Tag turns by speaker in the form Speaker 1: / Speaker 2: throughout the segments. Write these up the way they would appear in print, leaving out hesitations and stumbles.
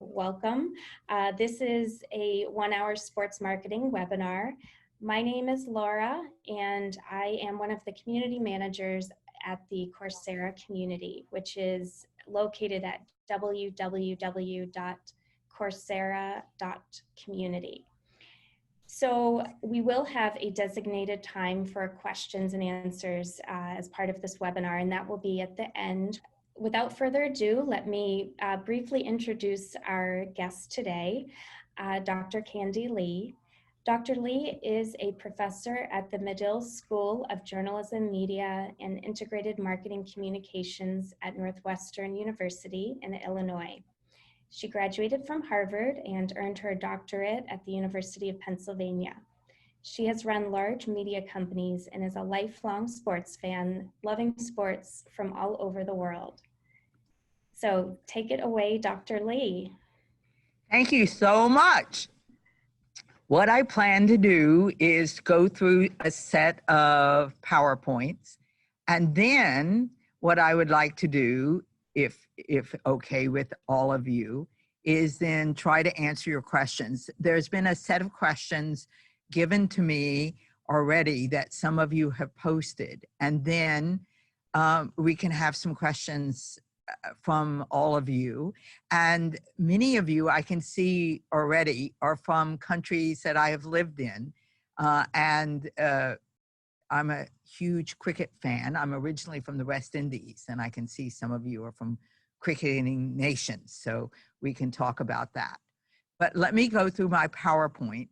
Speaker 1: Welcome. This is a 1-hour sports marketing webinar. My name is Laura, and I am one of the community managers at the Coursera community, which is located at www.coursera.community. So we will have a designated time for questions and answers as part of this webinar, and that will be at the end. Without further ado, let me briefly introduce our guest today, Dr. Candy Lee. Dr. Lee is a professor at the Medill School of Journalism, Media, and Integrated Marketing Communications at Northwestern University in Illinois. She graduated from Harvard and earned her doctorate at the University of Pennsylvania. She has run large media companies and is a lifelong sports fan, loving sports from all over the world. So take it away, Dr. Lee.
Speaker 2: Thank you so much. What I plan to do is go through a set of PowerPoints, and then what I would like to do, if okay with all of you, is then try to answer your questions. There's been a set of questions given to me already that some of you have posted, and then we can have some questions from all of you. And many of you I can see already are from countries that I have lived in. I'm a huge cricket fan. I'm originally from the West Indies, and I can see some of you are from cricketing nations, so we can talk about that. But let me go through my PowerPoint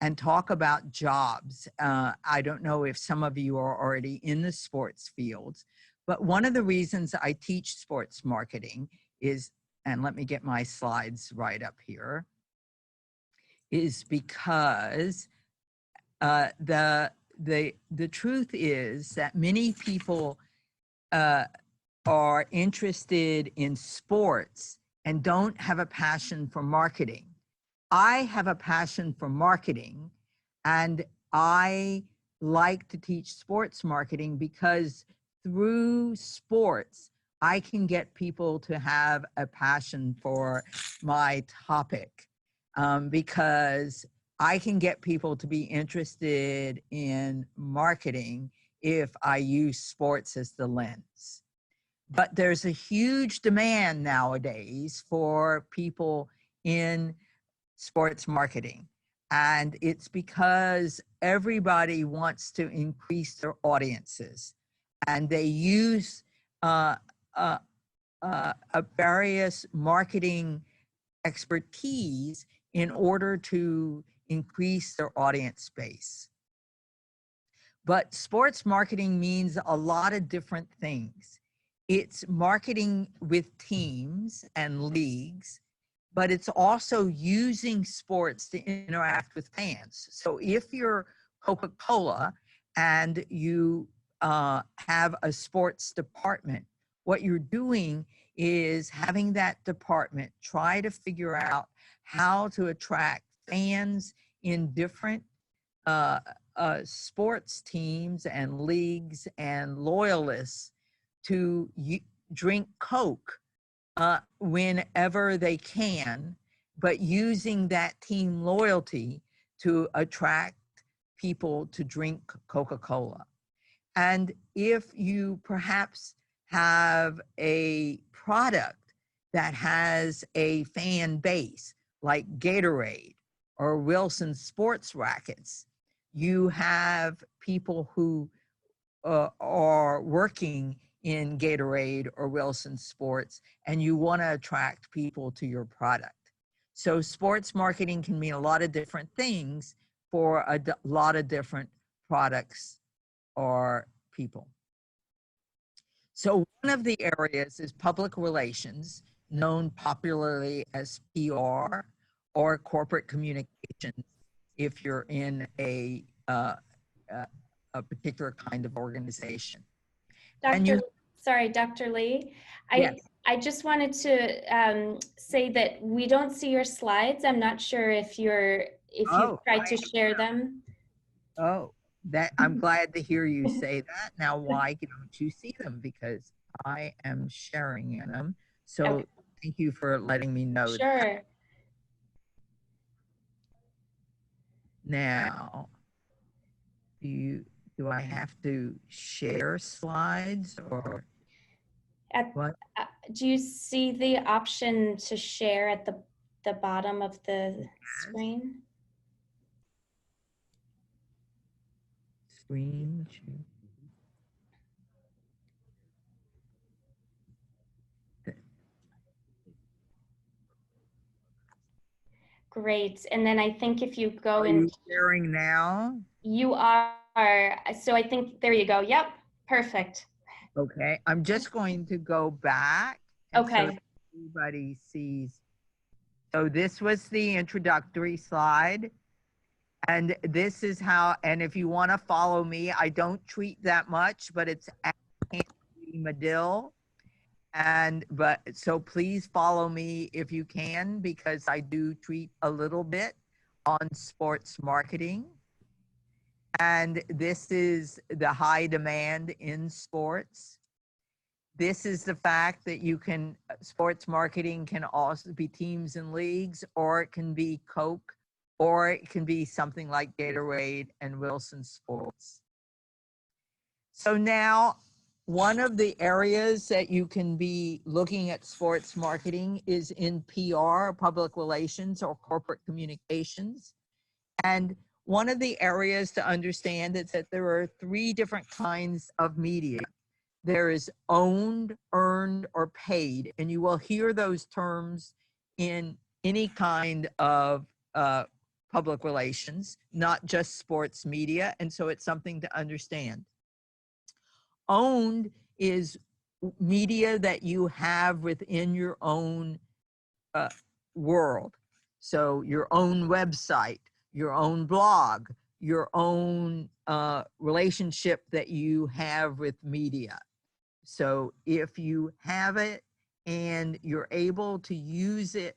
Speaker 2: and talk about jobs. I don't know if some of you are already in the sports fields, but one of the reasons I teach sports marketing is, and let me get my slides right up here, is because the truth is that many people are interested in sports and don't have a passion for marketing. I have a passion for marketing, and I like to teach sports marketing because through sports, I can get people to have a passion for my topic, because I can get people to be interested in marketing if I use sports as the lens. But there's a huge demand nowadays for people in sports marketing. And it's because everybody wants to increase their audiences. And they use various marketing expertise in order to increase their audience base. But sports marketing means a lot of different things. It's marketing with teams and leagues, but it's also using sports to interact with fans. So if you're Coca-Cola and you have a sports department, what you're doing is having that department try to figure out how to attract fans in different sports teams and leagues and loyalists to drink Coke whenever they can, but using that team loyalty to attract people to drink Coca-Cola. And if you perhaps have a product that has a fan base, like Gatorade or Wilson Sports Rackets, you have people who are working in Gatorade or Wilson Sports, and you want to attract people to your product. So sports marketing can mean a lot of different things for a lot of different products or people. So one of the areas is public relations, known popularly as PR or corporate communications if you're in a particular kind of organization.
Speaker 1: Dr. Lee,
Speaker 2: yes.
Speaker 1: I just wanted to say that we don't see your slides. I'm not sure if you've tried to share them.
Speaker 2: Oh, I'm glad to hear you say that. Now, why don't you see them? Because I am sharing them. So Thank you for letting me know that.
Speaker 1: Sure.
Speaker 2: Now, do I have to share slides or
Speaker 1: At,
Speaker 2: what?
Speaker 1: do you see the option to share at the bottom of the screen?
Speaker 2: Screen share.
Speaker 1: Great. And then I think if you go
Speaker 2: Are
Speaker 1: in,
Speaker 2: you sharing now?
Speaker 1: you are, so I think, there you go. Yep, perfect.
Speaker 2: Okay, I'm just going to go back and so
Speaker 1: Okay,
Speaker 2: that everybody sees. So this was the introductory slide. And this is how, and if you want to follow me, I don't tweet that much, but it's at Andy Medill. But so please follow me if you can, because I do tweet a little bit on sports marketing. And this is the high demand in sports. This is the fact that you can, sports marketing can also be teams and leagues, or it can be Coke, or it can be something like Gatorade and Wilson Sports. So now, one of the areas that you can be looking at sports marketing is in PR, public relations, or corporate communications. And one of the areas to understand is that there are 3 different kinds of media. There is owned, earned, or paid. And you will hear those terms in any kind of public relations, not just sports media. And so it's something to understand. Owned is media that you have within your own world. So your own website, your own blog, your own relationship that you have with media. So if you have it and you're able to use it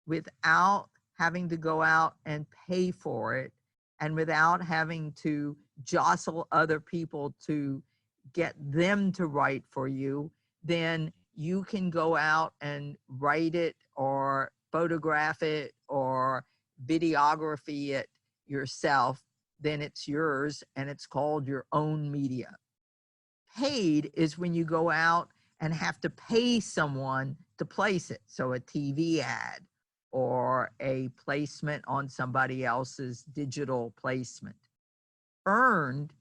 Speaker 2: without having to go out and pay for it, and without having to jostle other people to get them to write for you, then you can go out and write it or photograph it or videography it yourself. Then it's yours and it's called your own media. Paid is when you go out and have to pay someone to place it. So a TV ad or a placement on somebody else's digital placement. Earned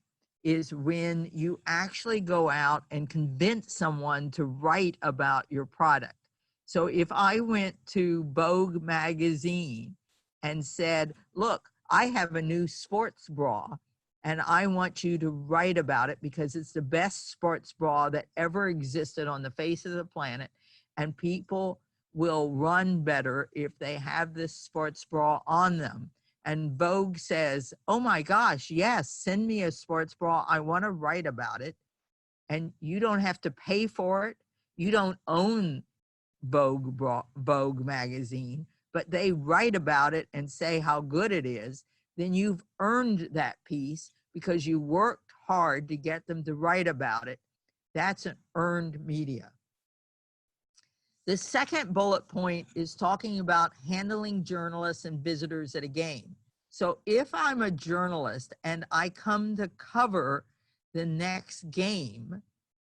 Speaker 2: is when you actually go out and convince someone to write about your product. So if I went to Vogue magazine and said, look, I have a new sports bra and I want you to write about it because it's the best sports bra that ever existed on the face of the planet, and people will run better if they have this sports bra on them. And Vogue says, oh my gosh, yes, send me a sports bra. I want to write about it. And you don't have to pay for it. You don't own Vogue magazine, but they write about it and say how good it is. Then you've earned that piece because you worked hard to get them to write about it. That's an earned media. The second bullet point is talking about handling journalists and visitors at a game. So if I'm a journalist and I come to cover the next game,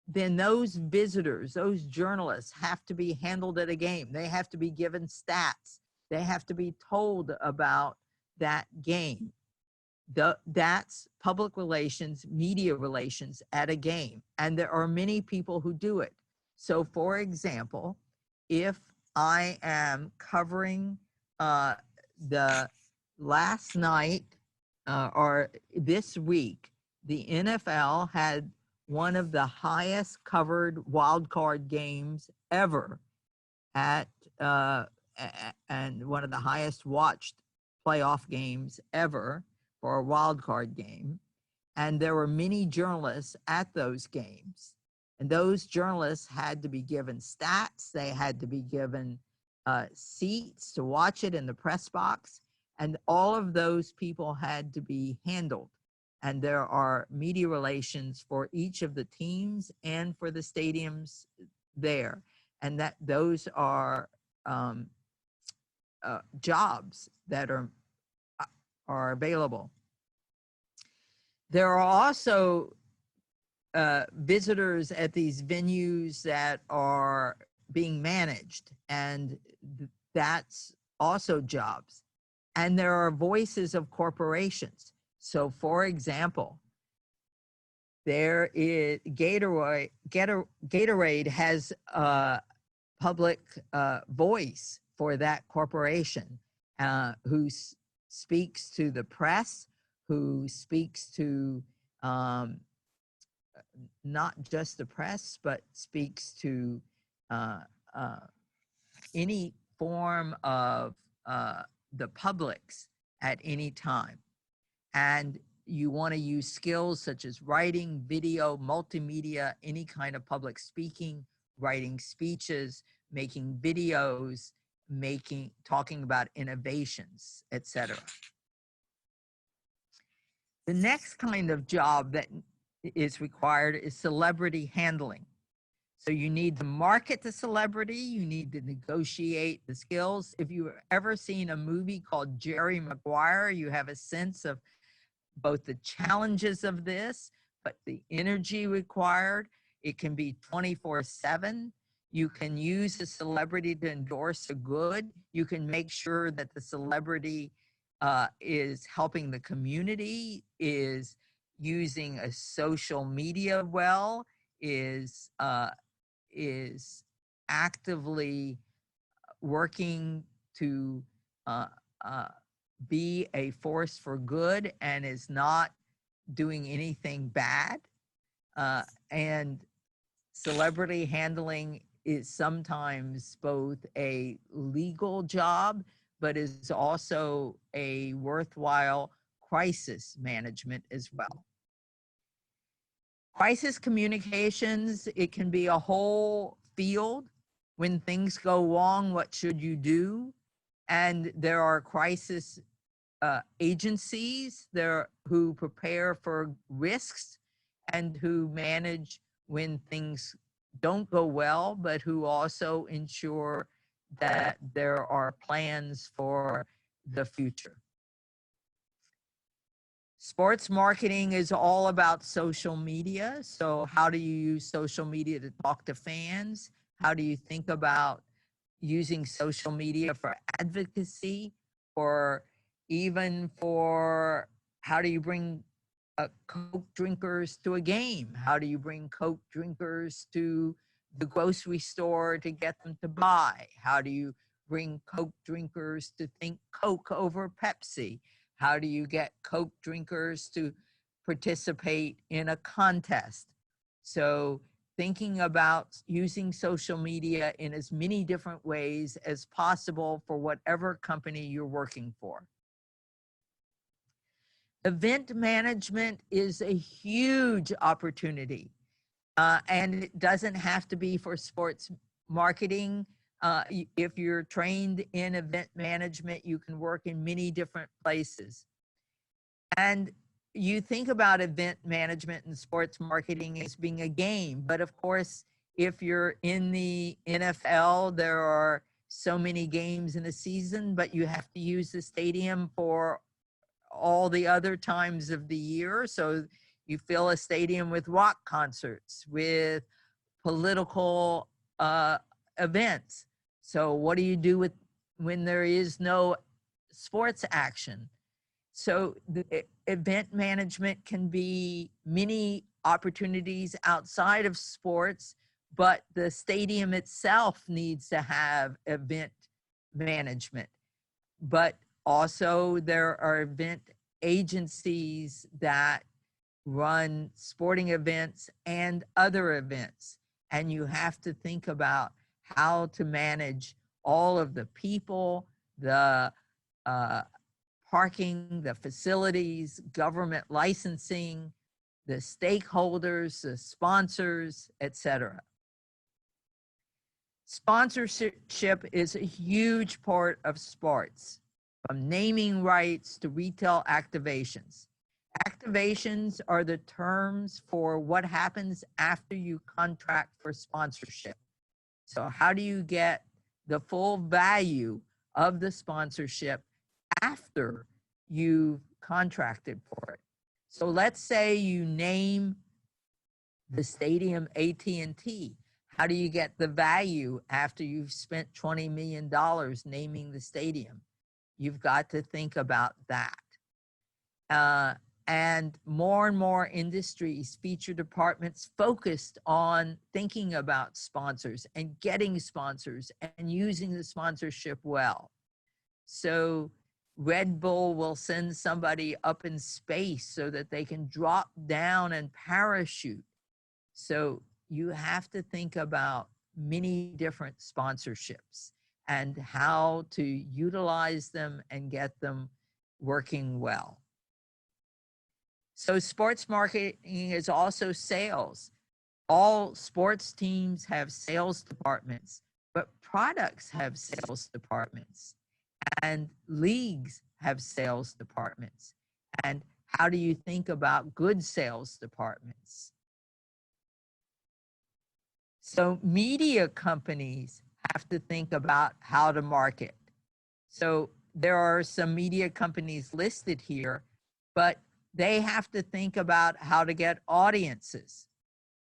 Speaker 2: then those visitors, those journalists have to be handled at a game. They have to be given stats. They have to be told about that game. That's public relations, media relations at a game. And there are many people who do it. So for example, if I am covering the last night or this week, the NFL had one of the highest covered wild card games ever at and one of the highest watched playoff games ever for a wild card game. And there were many journalists at those games. And those journalists had to be given stats. They had to be given seats to watch it in the press box. And all of those people had to be handled. And there are media relations for each of the teams and for the stadiums there. and that those are jobs that are available. There are also visitors at these venues that are being managed, and that's also jobs. And there are voices of corporations. So for example, there is Gatorade has a public voice for that corporation, who speaks to the press, who speaks to not just the press, but speaks to any form of the publics at any time. And you want to use skills such as writing, video, multimedia, any kind of public speaking, writing speeches, making videos, talking about innovations, etc. The next kind of job that is required is celebrity handling. So you need to market the celebrity, you need to negotiate the skills. If you've ever seen a movie called Jerry Maguire, you have a sense of both the challenges of this, but the energy required. It can be 24/7. You can use a celebrity to endorse a good. You can make sure that the celebrity is helping the community, is using a social media well, is actively working to be a force for good and is not doing anything bad. And celebrity handling is sometimes both a legal job, but is also a worthwhile crisis management as well. Crisis communications, it can be a whole field. When things go wrong, what should you do? And there are crisis agencies there who prepare for risks and who manage when things don't go well, but who also ensure that there are plans for the future. Sports marketing is all about social media. So how do you use social media to talk to fans? How do you think about using social media for advocacy, or even for how do you bring Coke drinkers to a game? How do you bring Coke drinkers to the grocery store to get them to buy? How do you bring Coke drinkers to think Coke over Pepsi? How do you get Coke drinkers to participate in a contest? So thinking about using social media in as many different ways as possible for whatever company you're working for. Event management is a huge opportunity, and it doesn't have to be for sports marketing. If you're trained in event management, you can work in many different places. And you think about event management and sports marketing as being a game, but of course, if you're in the NFL, there are so many games in a season, but you have to use the stadium for all the other times of the year. So you fill a stadium with rock concerts, with political events. So what do you do with when there is no sports action? So the event management can be many opportunities outside of sports, but the stadium itself needs to have event management. But also there are event agencies that run sporting events and other events. And you have to think about how to manage all of the people, the parking, the facilities, government licensing, the stakeholders, the sponsors, etc. Sponsorship is a huge part of sports, from naming rights to retail activations. Activations are the terms for what happens after you contract for sponsorship. So how do you get the full value of the sponsorship after you've contracted for it? So let's say you name the stadium AT&T. How do you get the value after you've spent $20 million naming the stadium? You've got to think about that. And more industries feature departments focused on thinking about sponsors and getting sponsors and using the sponsorship well. So Red Bull will send somebody up in space so that they can drop down and parachute. So you have to think about many different sponsorships and how to utilize them and get them working well. So sports marketing is also sales. All sports teams have sales departments, but products have sales departments, and leagues have sales departments. And how do you think about good sales departments? So media companies have to think about how to market. So there are some media companies listed here, but they have to think about how to get audiences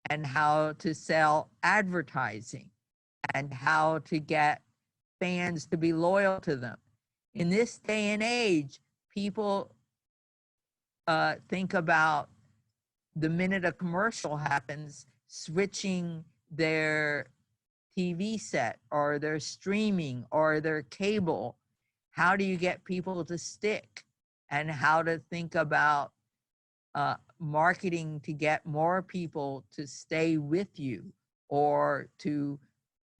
Speaker 2: and how to sell advertising and how to get fans to be loyal to them. In this day and age, people think about the minute a commercial happens, switching their TV set or their streaming or their cable. How do you get people to stick? And how to think about marketing to get more people to stay with you or to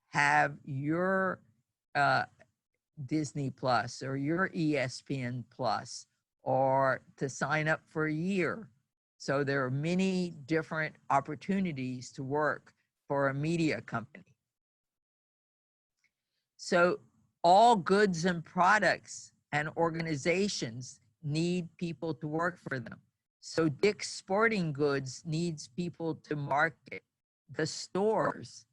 Speaker 2: have your Disney Plus or your ESPN Plus or to sign up for a year. So there are many different opportunities to work for a media company. So all goods and products and organizations need people to work for them. So Dick's Sporting Goods needs people to market. The stores,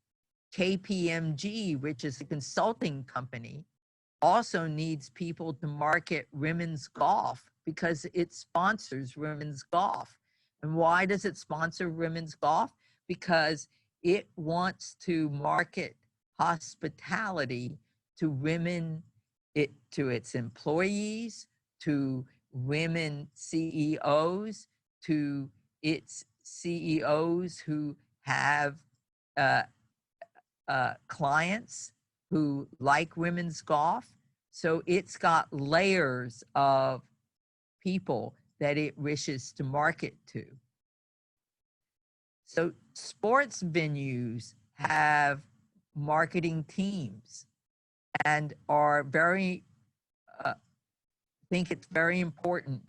Speaker 2: KPMG, which is a consulting company, also needs people to market women's golf because it sponsors women's golf. And why does it sponsor women's golf? Because it wants to market hospitality to women, to its employees, to women CEOs, to its CEOs who have clients who like women's golf. So it's got layers of people that it wishes to market to. So sports venues have marketing teams and are very, think it's very important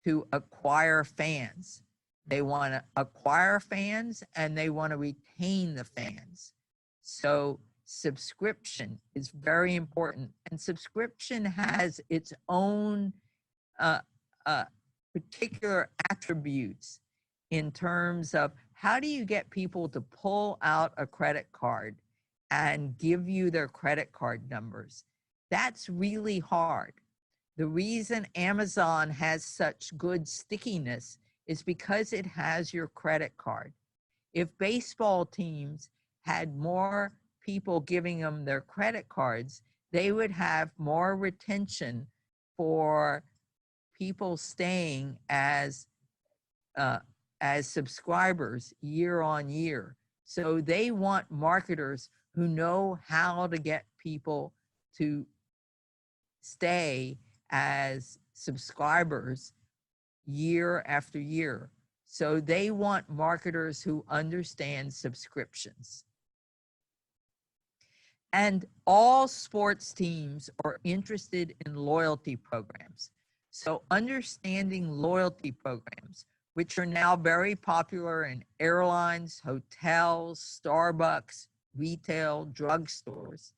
Speaker 2: to acquire fans. They want to acquire fans and they want to retain the fans. So subscription is very important, and subscription has its own particular attributes in terms of how do you get people to pull out a credit card and give you their credit card numbers. That's really hard. The reason Amazon has such good stickiness is because it has your credit card. If baseball teams had more people giving them their credit cards, they would have more retention for people staying as subscribers year on year. So they want marketers who know how to get people to stay as subscribers year after year. So they want marketers who understand subscriptions. And all sports teams are interested in loyalty programs. So understanding loyalty programs, which are now very popular in airlines, hotels, Starbucks, retail, drugstores,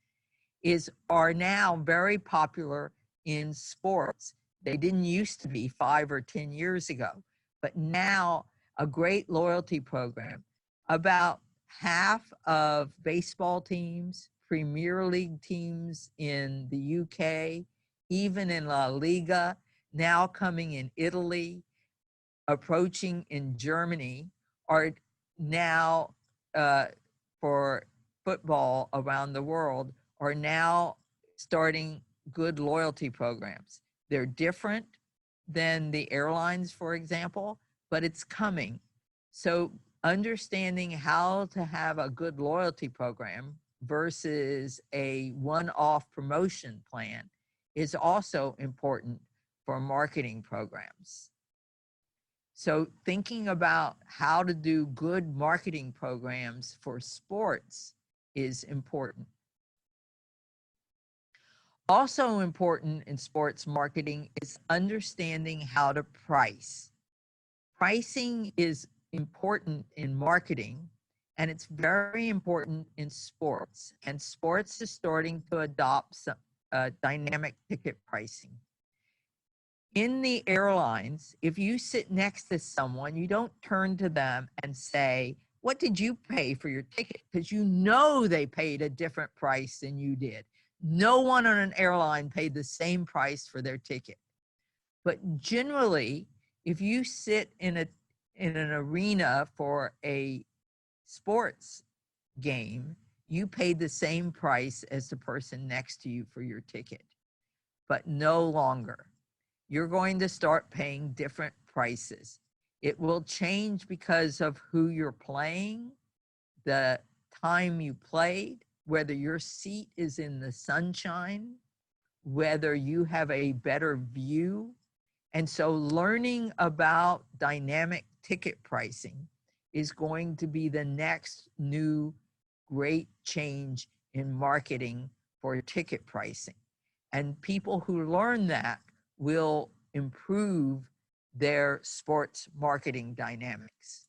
Speaker 2: are now very popular in sports. They didn't used to be 5 or 10 years ago, but now a great loyalty program. About half of baseball teams, Premier League teams in the UK, even in La Liga, now coming in Italy, approaching in Germany, are now for football around the world, are now starting good loyalty programs. They're different than the airlines, for example, but it's coming. So understanding how to have a good loyalty program versus a one-off promotion plan is also important for marketing programs. So thinking about how to do good marketing programs for sports is important. Also important in sports marketing is understanding how to price. Pricing is important in marketing, and it's very important in sports. And sports is starting to adopt some dynamic ticket pricing. In the airlines, if you sit next to someone, you don't turn to them and say, "What did you pay for your ticket?" Because you know they paid a different price than you did. No one on an airline paid the same price for their ticket. But generally, if you sit in an arena for a sports game, you paid the same price as the person next to you for your ticket, but no longer. You're going to start paying different prices. It will change because of who you're playing, the time you played, whether your seat is in the sunshine, whether you have a better view. And so learning about dynamic ticket pricing is going to be the next new great change in marketing for ticket pricing. And people who learn that will improve their sports marketing dynamics.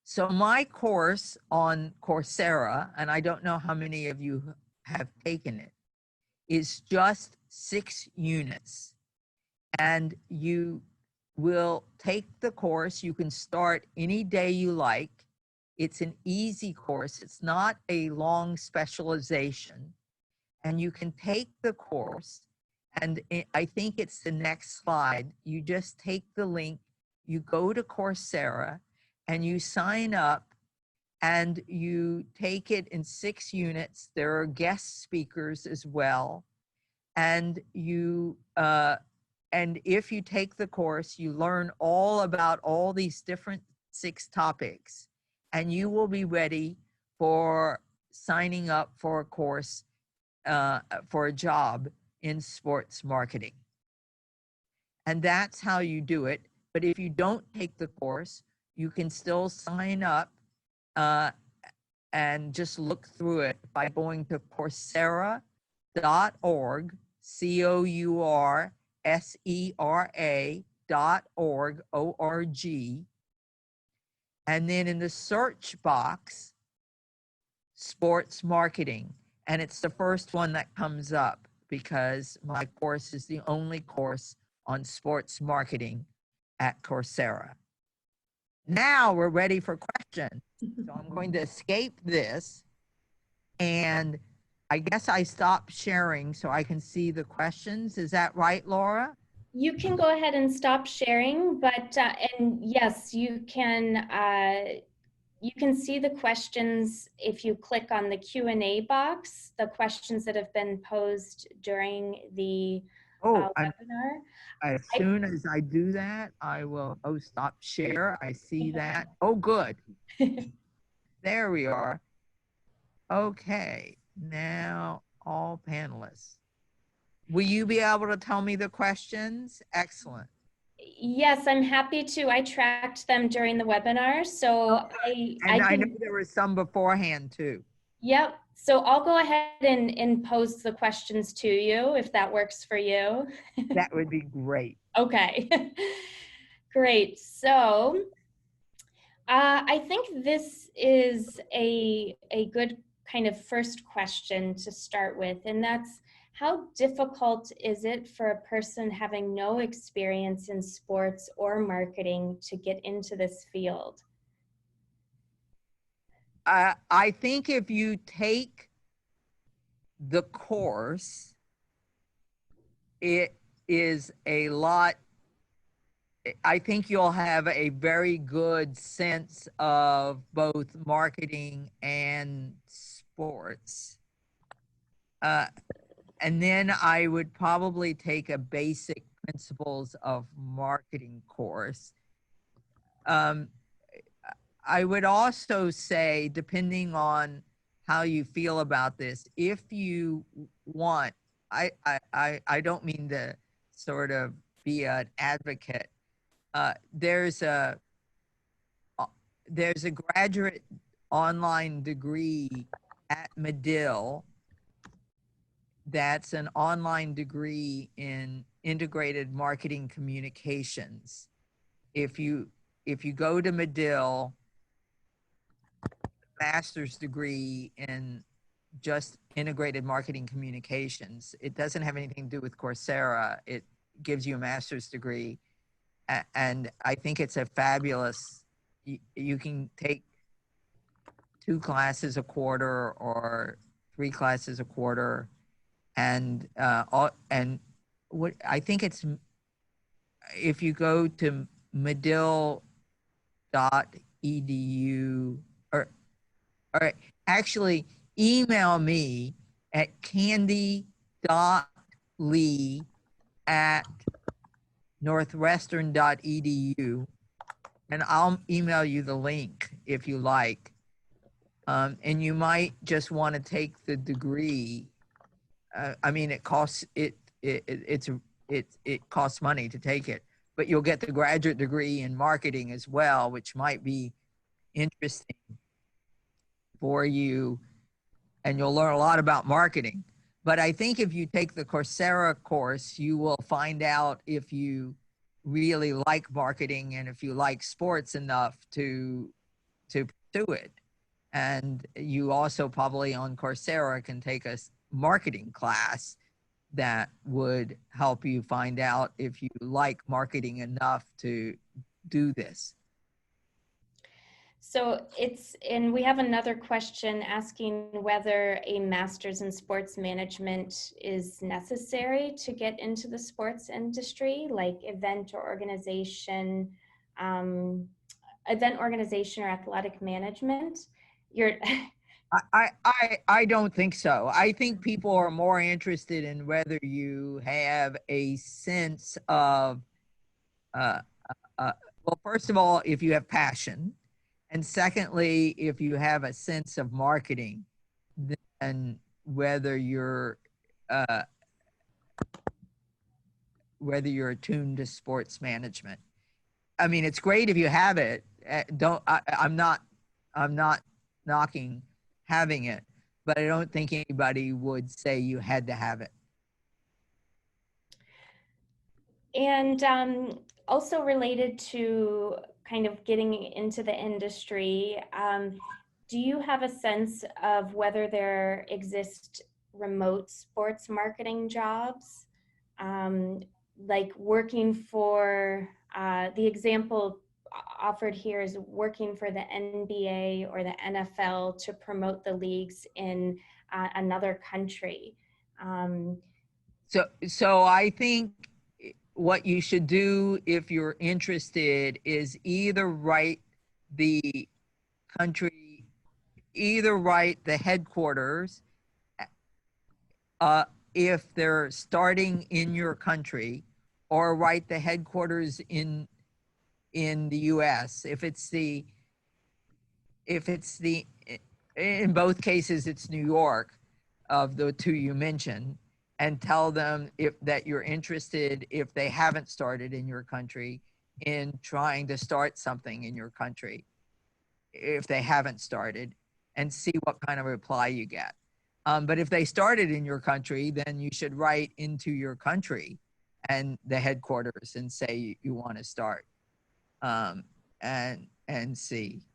Speaker 2: So my course on Coursera, and I don't know how many of you have taken it, is just 6 units. And you will take the course. You can start any day you like. It's an easy course. It's not a long specialization. And you can take the course, and I think it's the next slide. You just take the link, you go to Coursera, and you sign up, and you take it in 6 units. There are guest speakers as well. And you, and if you take the course, you learn all about all these different 6 topics, and you will be ready for signing up for a course for a job in sports marketing. And that's how you do it. But if you don't take the course, you can still sign up and just look through it by going to Coursera.org, Coursera.org, O-R-G. And then in the search box, sports marketing. And it's the first one that comes up because my course is the only course on sports marketing at Coursera. Now we're ready for questions. So I'm going to escape this, and I guess I stopped sharing so I can see the questions. Is that right, Laura?
Speaker 1: You can go ahead and stop sharing, but and yes, you can see the questions if you click on the Q&A box, the questions that have been posed during the webinar.
Speaker 2: As soon as I do that, I will, stop share. I see that. Oh, good. There we are. Okay, now all panelists. Will you be able to tell me the questions? Excellent.
Speaker 1: Yes, I'm happy to. I tracked them during the webinar, so
Speaker 2: I know there were some beforehand too.
Speaker 1: Yep. So I'll go ahead and pose the questions to you if that works for you.
Speaker 2: That would be great.
Speaker 1: Okay. Great. So I think this is a good kind of first question to start with, and that's, how difficult is it for a person having no experience in sports or marketing to get into this field?
Speaker 2: I think if you take the course, it is a lot. I think you'll have a very good sense of both marketing and sports. Uh, and then I would probably take a basic principles of marketing course. Um, I would also say, depending on how you feel about this, if you want, I don't mean to sort of be an advocate. Uh, there's a there's a graduate online degree at Medill that's an online degree in integrated marketing communications. If you go to Medill, master's degree in just integrated marketing communications. It doesn't have anything to do with Coursera. It gives you a master's degree. And I think it's a fabulous, you can take 2 classes a quarter or 3 classes a quarter. And what I think it's, if you go to medill.edu, or actually email me at candy.lee@northwestern.edu, and I'll email you the link if you like. And you might just want to take the degree. I mean, it costs it costs money to take it, but you'll get the graduate degree in marketing as well, which might be interesting for you, and you'll learn a lot about marketing. But I think if you take the Coursera course, you will find out if you really like marketing and if you like sports enough to pursue it. And you also probably on Coursera can take a marketing class that would help you find out if you like marketing enough to do this.
Speaker 1: So and we have another question asking whether a master's in sports management is necessary to get into the sports industry, like event organization or athletic management.
Speaker 2: I don't think so. I think people are more interested in whether you have a sense of, well, first of all, if you have passion, and secondly, if you have a sense of marketing, then whether you're attuned to sports management. I mean, it's great if you have it. I'm not knocking having it, but I don't think anybody would say you had to have it.
Speaker 1: And also related to kind of getting into the industry, do you have a sense of whether there exist remote sports marketing jobs? Like working for, the example offered here is working for the NBA or the NFL to promote the leagues in another country.
Speaker 2: So I think what you should do if you're interested is either write the headquarters, if they're starting in your country, or write the headquarters in the US. If it's the in both cases it's New York, of the 2 you mentioned, and tell them that you're interested, if they haven't started in your country, in trying to start something in your country if they haven't started, and see what kind of reply you get. But if they started in your country, then you should write into your country and the headquarters and say you want to start, and see.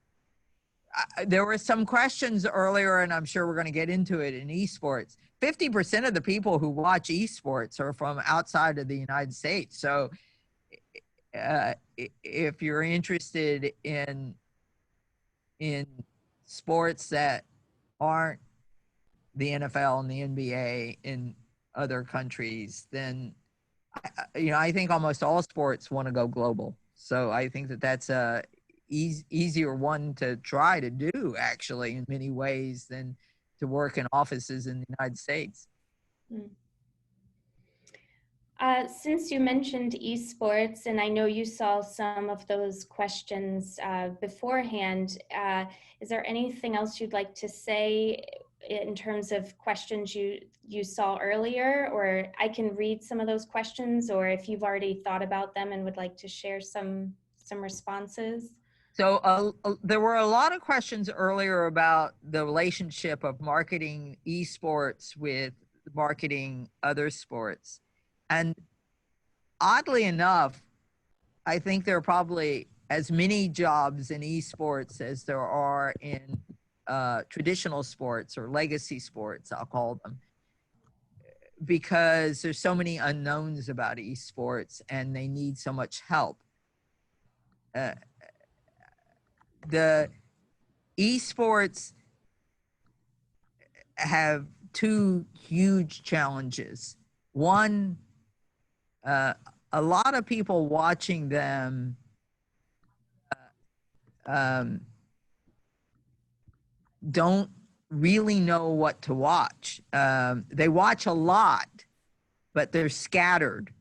Speaker 2: There were some questions earlier, and I'm sure we're going to get into it, in esports. 50% of the people who watch esports are from outside of the United States. So if you're interested in sports that aren't the NFL and the NBA in other countries, then I think almost all sports want to go global. So I think that that's a easier one to try to do, actually, in many ways than to work in offices in the United States.
Speaker 1: Mm. Since you mentioned esports, and I know you saw some of those questions beforehand, is there anything else you'd like to say in terms of questions you saw earlier? Or I can read some of those questions, or if you've already thought about them and would like to share some responses.
Speaker 2: So there were a lot of questions earlier about the relationship of marketing esports with marketing other sports. And oddly enough, I think there are probably as many jobs in esports as there are in traditional sports or legacy sports, I'll call them, because there's so many unknowns about esports and they need so much help. The esports have two huge challenges. One, a lot of people watching them don't really know what to watch. They watch a lot, but they're scattered.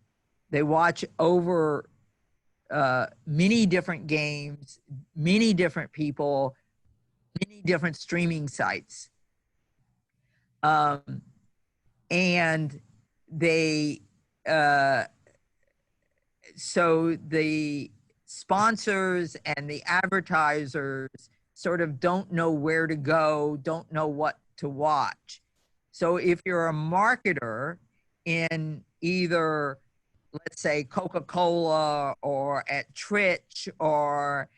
Speaker 2: They watch over many different games, many different people, many different streaming sites. And they, so the sponsors and the advertisers sort of don't know where to go, don't know what to watch. So if you're a marketer in either, let's say, Coca-Cola or at Twitch or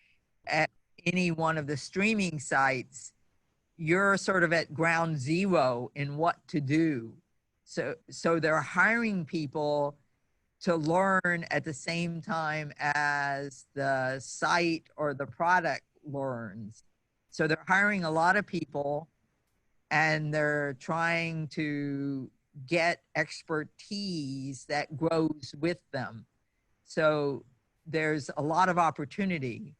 Speaker 2: at any one of the streaming sites, you're sort of at ground zero in what to do. So they're hiring people to learn at the same time as the site or the product learns. So they're hiring a lot of people and they're trying to get expertise that grows with them. So there's a lot of opportunity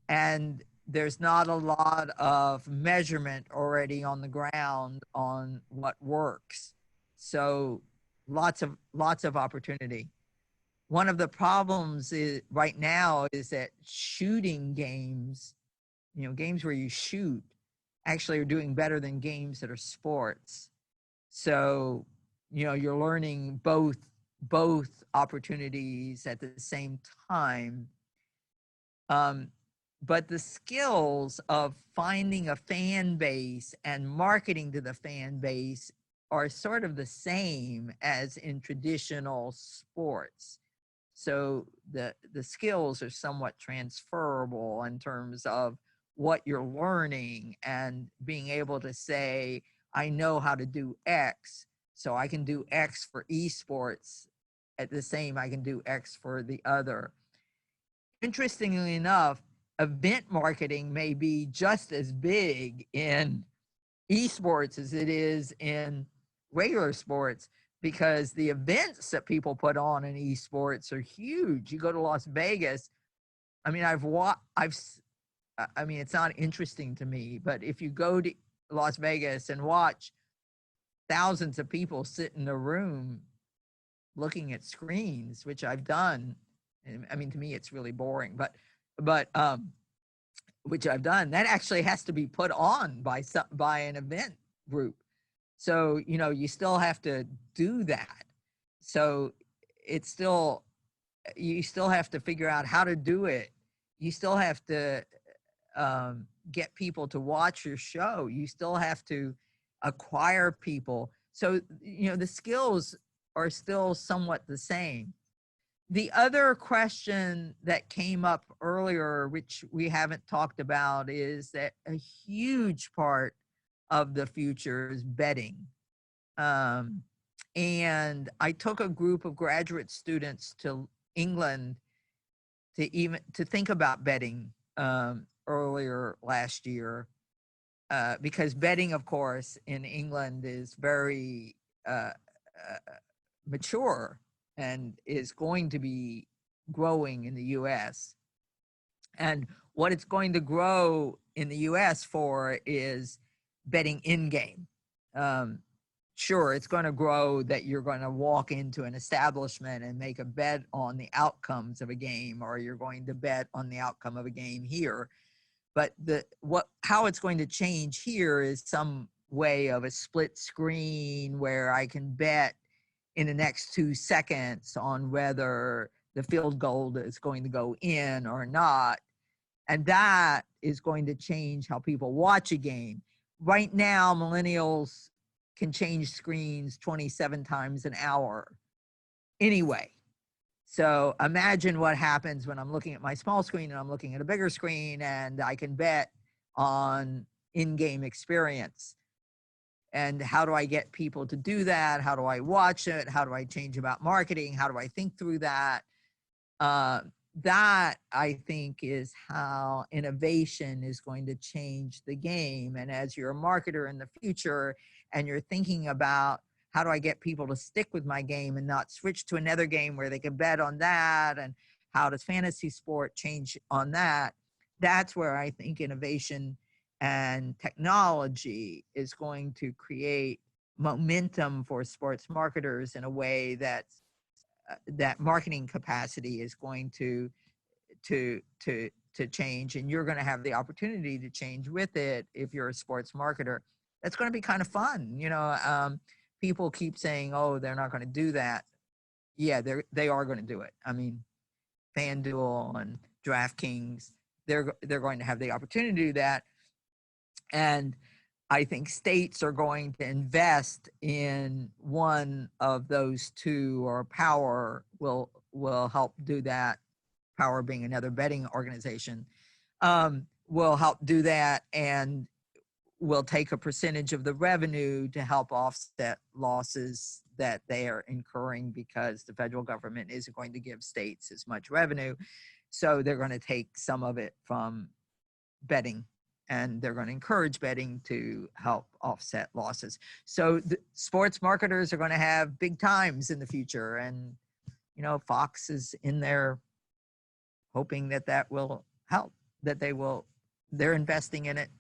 Speaker 2: and there's not a lot of measurement already on the ground on what works. So lots of opportunity. One of the problems is right now is that shooting games, games where you shoot, actually are doing better than games that are sports. So, you're learning both opportunities at the same time. But the skills of finding a fan base and marketing to the fan base are sort of the same as in traditional sports. So the skills are somewhat transferable in terms of what you're learning and being able to say, I know how to do X, so I can do X for esports at the same I can do X for the other. Interestingly enough, event marketing may be just as big in esports as it is in regular sports, because the events that people put on in esports are huge. You go to Las Vegas. I mean, it's not interesting to me, but if you go to Las Vegas and watch thousands of people sit in a room looking at screens, which I've done, I mean, to me, it's really boring, but which I've done, that actually has to be put on by an event group. So, you still have to do that. So you still have to figure out how to do it. You still have to get people to watch your show. You still have to acquire people. So, the skills are still somewhat the same. The other question that came up earlier, which we haven't talked about, is that a huge part of the future is betting. And I took a group of graduate students to England to think about betting. earlier last year, because betting, of course, in England is very mature and is going to be growing in the US. And what it's going to grow in the US for is betting in game. Sure, it's going to grow that you're going to walk into an establishment and make a bet on the outcomes of a game, or you're going to bet on the outcome of a game here. But how it's going to change here is some way of a split screen where I can bet in the next 2 seconds on whether the field goal is going to go in or not. And that is going to change how people watch a game. Right now, millennials can change screens 27 times an hour anyway. So imagine what happens when I'm looking at my small screen and I'm looking at a bigger screen, and I can bet on in-game experience. And how do I get people to do that? How do I watch it? How do I change about marketing? How do I think through that? That, I think, is how innovation is going to change the game. And as you're a marketer in the future and you're thinking about how do I get people to stick with my game and not switch to another game where they can bet on that, and how does fantasy sport change on that, that's where I think innovation and technology is going to create momentum for sports marketers in a way that's that marketing capacity is going to change, and you're going to have the opportunity to change with it if you're a sports marketer. That's going to be kind of fun. People keep saying, oh, they're not going to do that. Yeah, they are going to do it. I mean, FanDuel and DraftKings, they're going to have the opportunity to do that. And I think states are going to invest in one of those two, or Power will help do that. Power being another betting organization, will help do that, and will take a percentage of the revenue to help offset losses that they are incurring, because the federal government isn't going to give states as much revenue. So they're going to take some of it from betting, and they're going to encourage betting to help offset losses. So the sports marketers are going to have big times in the future. And, Fox is in there hoping that will help, that they're investing in it.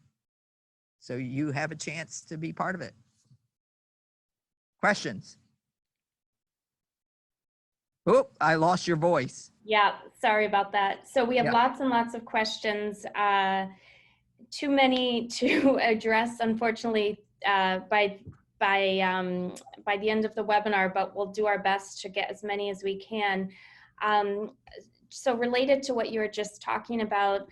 Speaker 2: So you have a chance to be part of it. Questions? Oh, I lost your voice.
Speaker 1: Yeah, sorry about that. So we have lots and lots of questions. Too many to address, unfortunately, by the end of the webinar, but we'll do our best to get as many as we can. So related to what you were just talking about,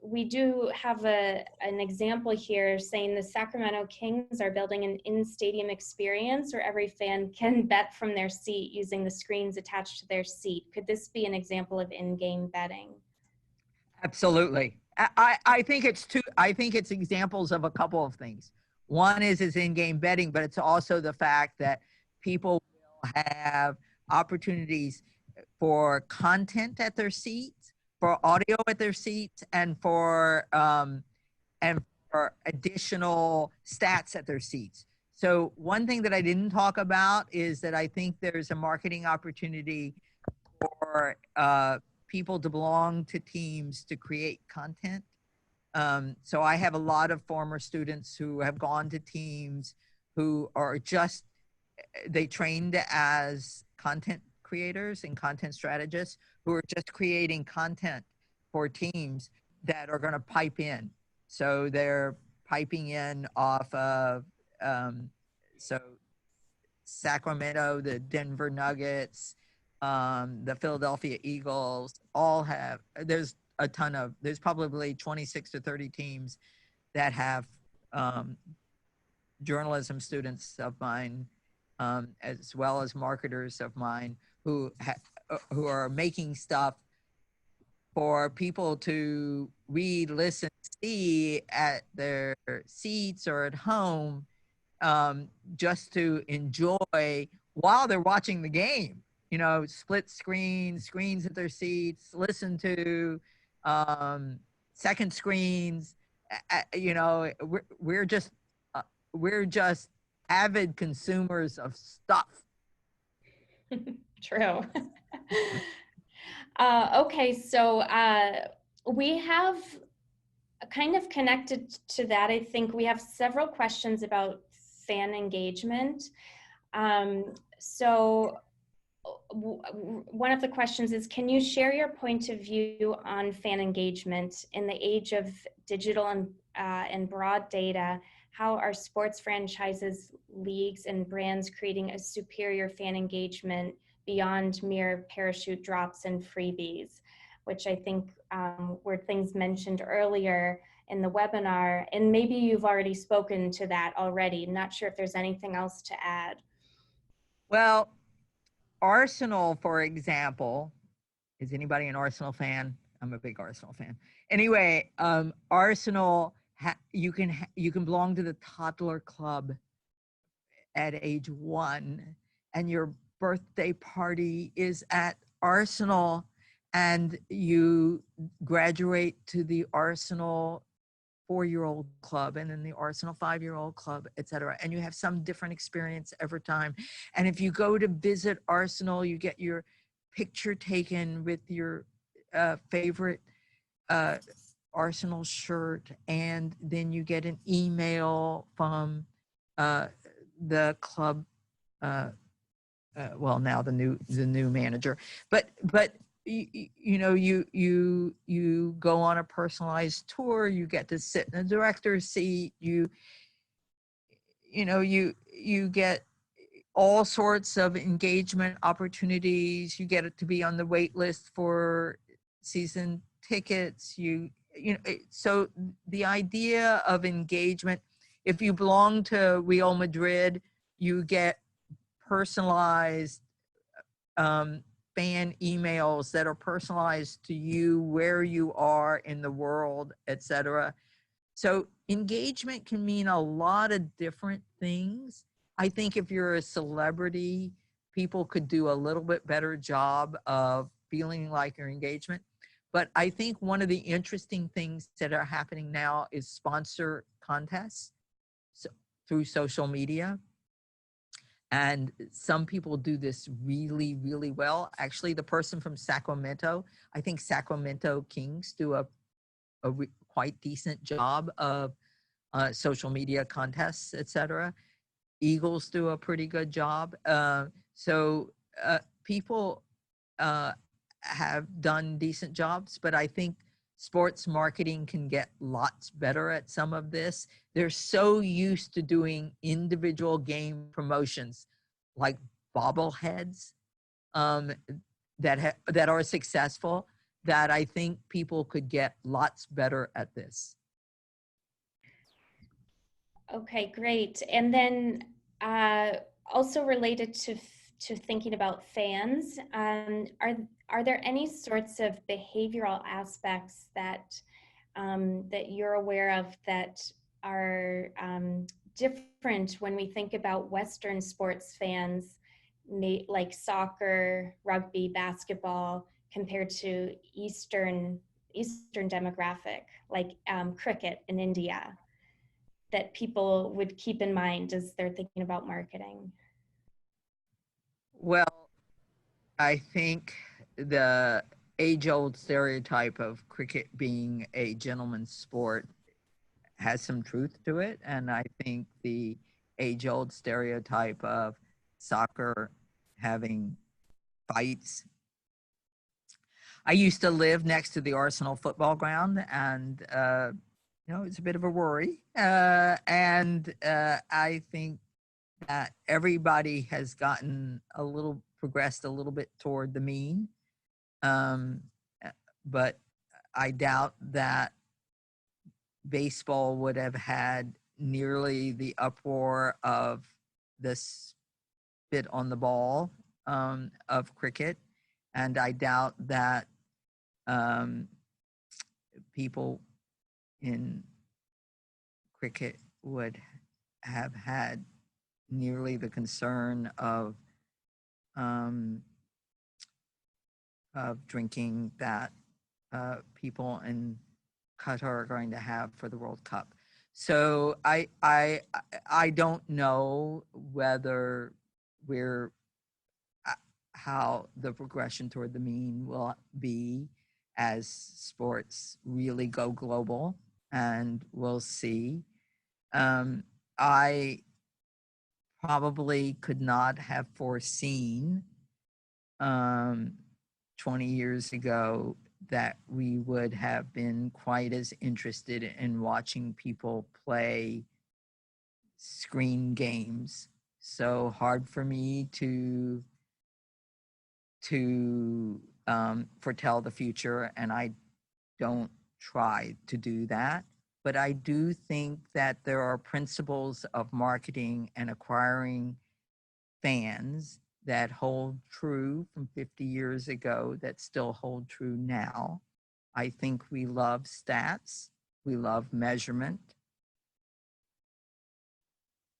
Speaker 1: we do have an example here saying the Sacramento Kings are building an in-stadium experience where every fan can bet from their seat using the screens attached to their seat. Could this be an example of in-game betting?
Speaker 2: Absolutely. I think it's examples of a couple of things. One is in-game betting, but it's also the fact that people will have opportunities for content at their seats, for audio at their seats, and for additional stats at their seats. So one thing that I didn't talk about is that I think there's a marketing opportunity for people to belong to teams to create content. So I have a lot of former students who have gone to teams who are they trained as content creators and content strategists who are just creating content for teams that are going to pipe in. So they're piping in off of, so Sacramento, the Denver Nuggets, the Philadelphia Eagles, all have, there's probably 26 to 30 teams that have journalism students of mine, as well as marketers of mine who are making stuff for people to read, listen, see at their seats or at home, just to enjoy while they're watching the game. Split screens at their seats, listen to second screens. You know, uh, we're just avid consumers of stuff.
Speaker 1: True. Okay, so we have kind of connected to that. I think we have several questions about fan engagement. So one of the questions is, can you share your point of view on fan engagement in the age of digital and broad data? How are sports franchises, leagues, and brands creating a superior fan engagement beyond mere parachute drops and freebies, which I think were things mentioned earlier in the webinar, and maybe you've already spoken to that already. I'm not sure if there's anything else to add.
Speaker 2: Well, Arsenal, for example, is anybody an Arsenal fan? I'm a big Arsenal fan. Anyway, Arsenal, you can belong to the toddler club at age 1, and your birthday party is at Arsenal, and you graduate to the Arsenal 4-year-old club, and then the Arsenal 5-year-old club, etc. And you have some different experience every time. And if you go to visit Arsenal, you get your picture taken with your favorite Arsenal shirt, and then you get an email from the club. Well, now the new manager, but you know, you go on a personalized tour, you get to sit in a director's seat, you know, you get all sorts of engagement opportunities, you get it to be on the wait list for season tickets, you know, so the idea of engagement, if you belong to Real Madrid, you get personalized fan emails that are personalized to you, where you are in the world, etc. So engagement can mean a lot of different things. I think if you're a celebrity, people could do a little bit better job of feeling like your engagement. But I think one of the interesting things that are happening now is sponsor contests through social media. And some people do this really, really well. Actually, the person from Sacramento, I think Sacramento Kings do a quite decent job of social media contests, etc. Eagles do a pretty good job. So people have done decent jobs, but I think sports marketing can get lots better at some of this. They're so used to doing individual game promotions like bobbleheads that are successful, that I think people could get lots better at this.
Speaker 1: Okay, great. And then also related to thinking about fans, are there any sorts of behavioral aspects that that you're aware of that are different when we think about Western sports fans, like soccer, rugby, basketball, compared to Eastern demographic, like cricket in India, that people would keep in mind as they're thinking about marketing?
Speaker 2: Well, I think the age-old stereotype of cricket being a gentleman's sport has some truth to it. And I think the age-old stereotype of soccer having fights. I used to live next to the Arsenal football ground, and you know, it's a bit of a worry. I think that everybody has progressed a little bit toward the mean. But I doubt that baseball would have had nearly the uproar of this spit on the ball of cricket. And I doubt that people in cricket would have had nearly the concern of drinking that people in Qatar are going to have for the World Cup. So I don't know whether we're how the progression toward the mean will be as sports really go global, and we'll see. I probably could not have foreseen 20 years ago that we would have been quite as interested in watching people play screen games. So hard for me to foretell the future, and I don't try to do that. But I do think that there are principles of marketing and acquiring fans that hold true from 50 years ago that still hold true now. I think we love stats. We love measurement.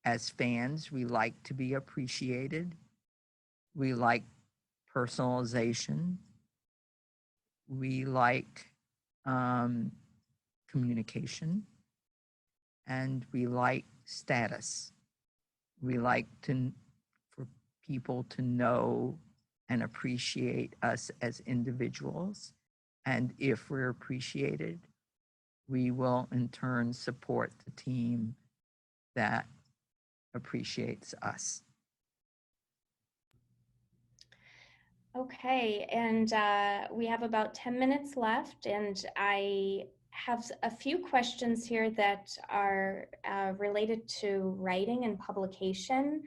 Speaker 2: As fans, we like to be appreciated. We like personalization. We like communication. And we like status. We like for people to know and appreciate us as individuals. And if we're appreciated, we will in turn support the team that appreciates us.
Speaker 1: Okay, and we have about 10 minutes left, and I have a few questions here that are related to writing and publication.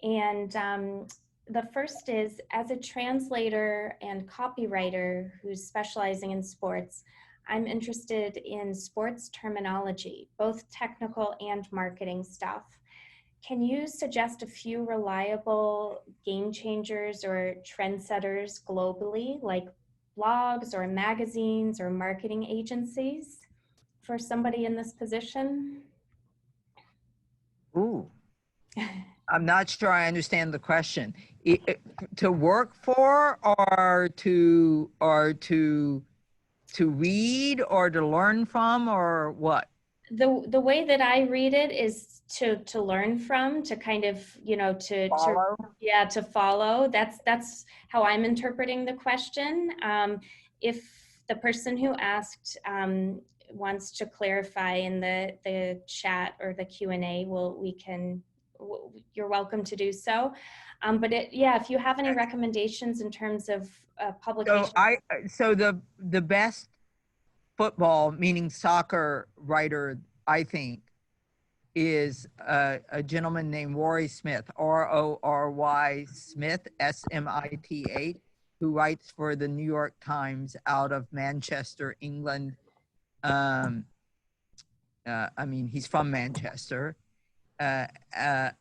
Speaker 1: And the first is, as a translator and copywriter who's specializing in sports, I'm interested in sports terminology, both technical and marketing stuff. Can you suggest a few reliable game changers or trendsetters globally, like blogs or magazines or marketing agencies for somebody in this position?
Speaker 2: Ooh, I'm not sure I understand the question. To work for, or to read, or to learn from, or what?
Speaker 1: The way that I read it is to learn from, to kind of, you know,
Speaker 2: Follow?
Speaker 1: yeah, to follow. That's how I'm interpreting the question. If the person who asked wants to clarify in the chat or the Q&A, you're welcome to do so. But yeah, if you have any recommendations in terms of publication.
Speaker 2: So the best football, meaning soccer writer, I think, is a gentleman named Rory Smith, Rory Smith, Smith, who writes for the New York Times out of Manchester, England. I mean, he's from Manchester, and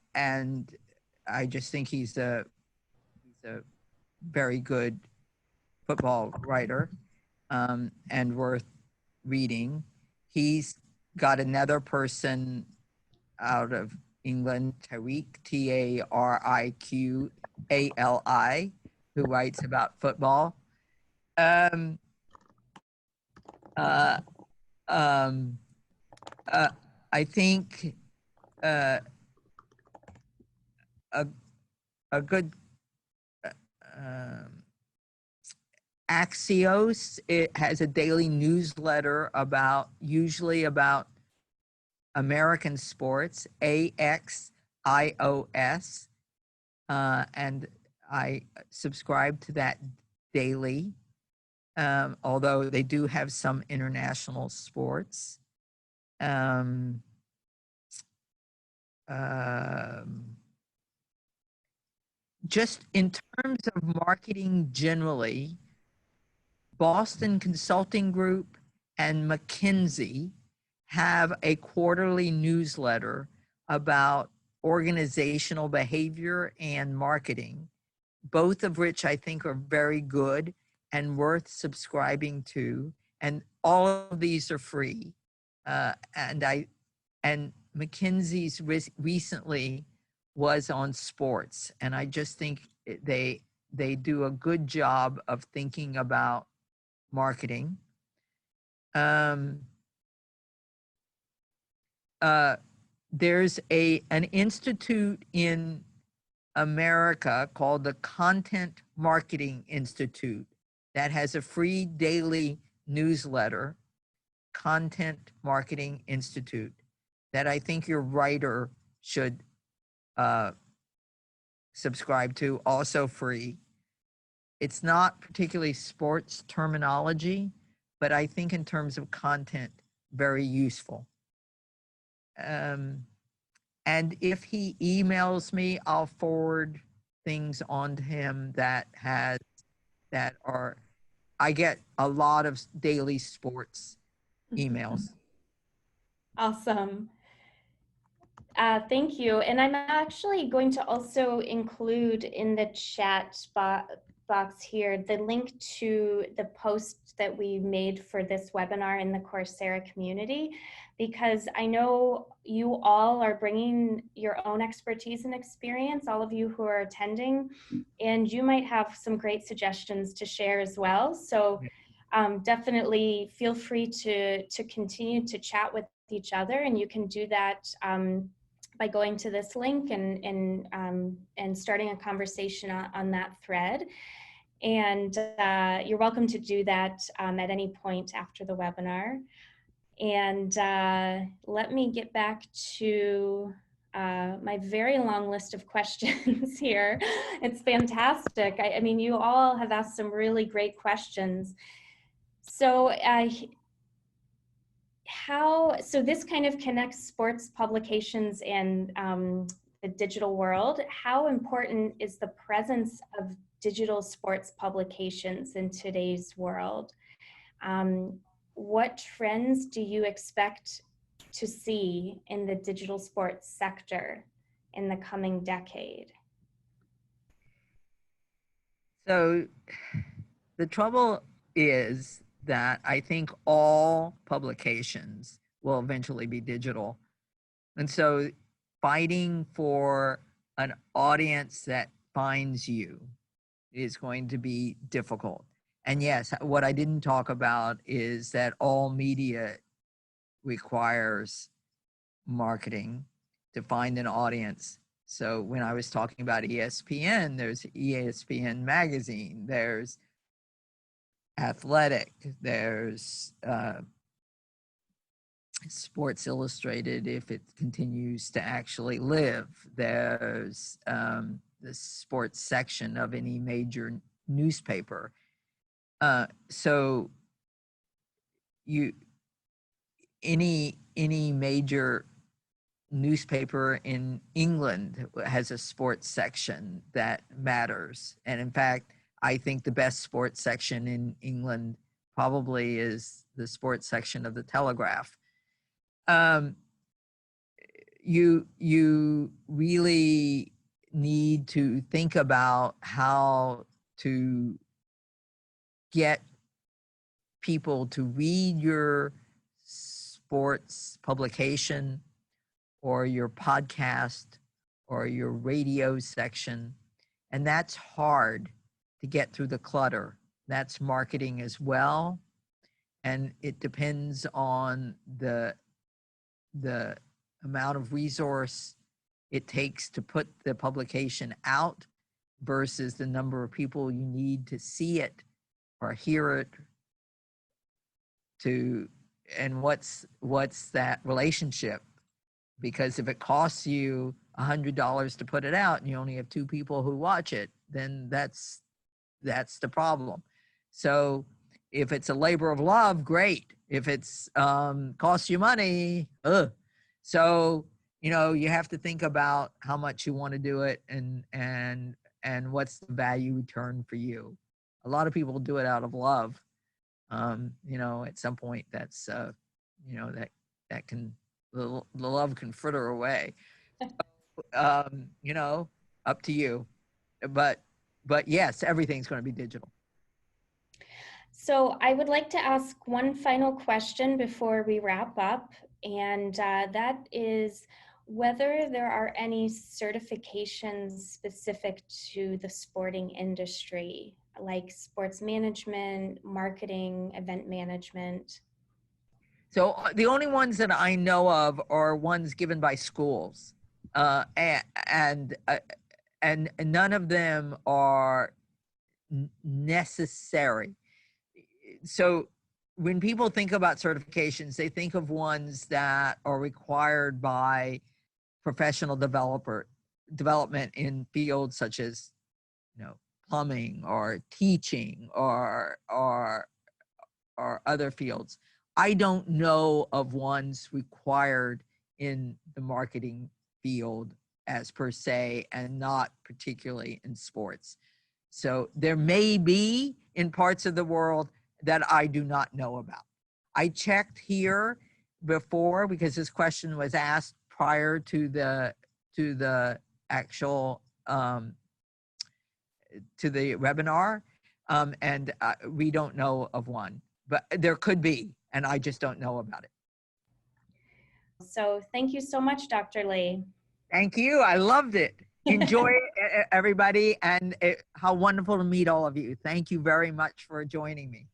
Speaker 2: I just think he's a very good football writer, and worth reading. He's got another person out of England, Tariq, Tariqali, who writes about football. I think a good Axios, it has a daily newsletter usually about American sports, AXIOS, and I subscribe to that daily, although they do have some international sports. Just in terms of marketing generally, Boston Consulting Group and McKinsey have a quarterly newsletter about organizational behavior and marketing, both of which I think are very good and worth subscribing to. And all of these are free. And McKinsey's recently was on sports, and I just think they do a good job of thinking about marketing. there's an institute in America called the Content Marketing Institute that has a free daily newsletter, Content Marketing Institute, that I think your writer should subscribe to, also free. It's not particularly sports terminology, but I think in terms of content, very useful. And if he emails me, I'll forward things on to him that are, I get a lot of daily sports emails.
Speaker 1: Awesome. Thank you. And I'm actually going to also include in the chat box here the link to the post that we made for this webinar in the Coursera community, because I know you all are bringing your own expertise and experience, all of you who are attending, and you might have some great suggestions to share as well. So definitely feel free to continue to chat with each other, and you can do that by going to this link and starting a conversation on that thread. And you're welcome to do that at any point after the webinar. And let me get back to my very long list of questions here. It's fantastic. I mean, you all have asked some really great questions. So so this kind of connects sports publications and the digital world. How important is the presence of digital sports publications in today's world? What trends do you expect to see in the digital sports sector in the coming decade?
Speaker 2: So the trouble is that I think all publications will eventually be digital. And so fighting for an audience that finds you is going to be difficult. And yes, what I didn't talk about is that all media requires marketing to find an audience. So when I was talking about ESPN, there's ESPN Magazine, there's Athletic, there's Sports Illustrated if it continues to actually live, there's the sports section of any major newspaper. So any major newspaper in England has a sports section that matters. And in fact, I think the best sports section in England probably is the sports section of the Telegraph. You really need to think about how to get people to read your sports publication or your podcast or your radio section. And that's hard to get through the clutter. That's marketing as well. And it depends on the amount of resource it takes to put the publication out versus the number of people you need to see it or hear it and what's that relationship? Because if it costs you $100 to put it out and you only have 2 people who watch it, then that's the problem. So if it's a labor of love, great. If it's costs you money, So, you have to think about how much you want to do it and what's the value return for you. A lot of people do it out of love. At some point that's, that can, the love can fritter away. Up to you. But yes, everything's going to be digital.
Speaker 1: So I would like to ask one final question before we wrap up, and that is whether there are any certifications specific to the sporting industry, like sports management, marketing, event management.
Speaker 2: So the only ones that I know of are ones given by schools, and none of them are necessary. So when people think about certifications, they think of ones that are required by professional development in fields such as, plumbing or teaching or other fields. I don't know of ones required in the marketing field as per se, and not particularly in sports. So there may be in parts of the world that I do not know about. I checked here before because this question was asked prior to the actual to the webinar, and we don't know of one, but there could be, and I just don't know about it.
Speaker 1: So thank you so much, Dr. Lee.
Speaker 2: Thank you. I loved it. Enjoy everybody, and how wonderful to meet all of you. Thank you very much for joining me.